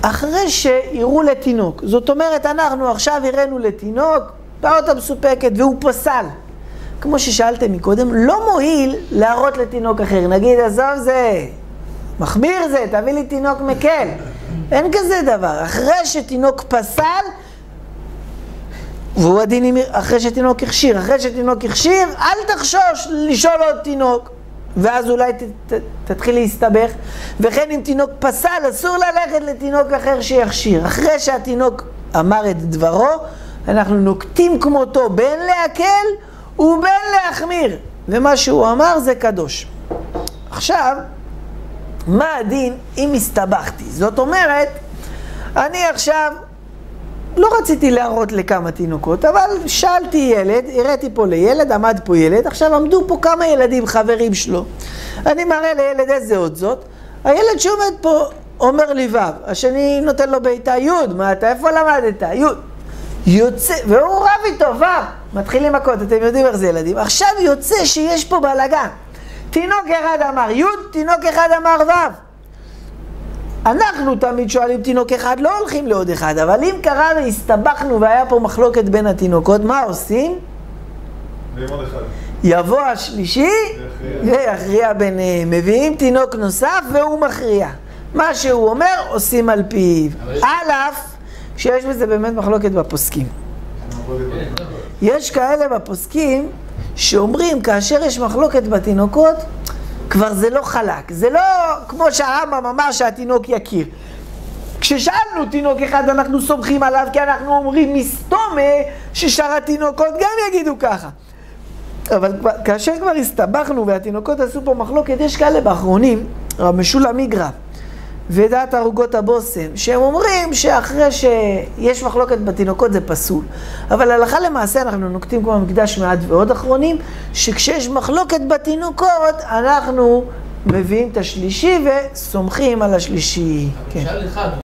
אחרי שיראו לתינוק. זאת אומרת, אנחנו עכשיו הראינו לתינוק, פעות המסופקת, והוא פסל. כמו ששאלתם מקודם, לא מועיל להראות לתינוק אחר. נגיד, עזוב זה, מחמיר זה, תביא לי תינוק מקל. אין כזה דבר. אחרי שתינוק פסל, והוא הדין אחרי שתינוק הכשיר. אחרי שתינוק הכשיר, אל תחשוש לשאול עוד תינוק. ואז אולי תתחיל להסתבך. וכן אם תינוק פסל, אסור ללכת לתינוק אחר שיכשיר. אחרי שהתינוק אמר את דברו, אנחנו נוקטים כמותו בין להקל ובין להחמיר. ומה שהוא אמר זה קדוש. עכשיו, מה הדין אם הסתבכתי? זאת אומרת, אני עכשיו לא רציתי להראות לכמה תינוקות, אבל שאלתי ילד, הראיתי פה לילד, עמד פה ילד, עכשיו עמדו פה כמה ילדים, חברים שלו. אני מראה לילד איזה עוד זאת, הילד שעומד פה אומר לי ו', השני נותן לו בעיטה י', מה אתה, איפה למדת? י', יוצא, והוא רב איתו, ו', מתחילים מכות, אתם יודעים איך זה ילדים. עכשיו יוצא שיש פה בלגן. תינוק אחד אמר י', תינוק אחד אמר ו'. אנחנו תמיד שואלים תינוק אחד, לא הולכים לעוד אחד, אבל אם קרה והסתבכנו והיה פה מחלוקת בין התינוקות, מה עושים? יבוא השלישי ויכריע ביניהם. מביאים תינוק נוסף והוא מכריע. מה שהוא אומר עושים על פיו. על אף שיש בזה באמת מחלוקת בפוסקים. יש כאלה בפוסקים שאומרים כאשר יש מחלוקת בתינוקות, כבר זה לא חלק, זה לא כמו שהרמב"ם אמר שהתינוק יכיר. כששאלנו תינוק אחד אנחנו סומכים עליו כי אנחנו אומרים מסתומה ששאר התינוקות גם יגידו ככה. אבל כאשר כבר הסתבכנו והתינוקות עשו פה מחלוקת, יש כאלה באחרונים, רב משולם מגרא ודעת ערוגות הבושם, שהם אומרים שאחרי שיש מחלוקת בתינוקות זה פסול. אבל הלכה למעשה אנחנו נוקטים כמו מקדש מעט ועוד אחרונים, שכשיש מחלוקת בתינוקות אנחנו מביאים את השלישי וסומכים על השלישי. אבל שאל אחד, הוא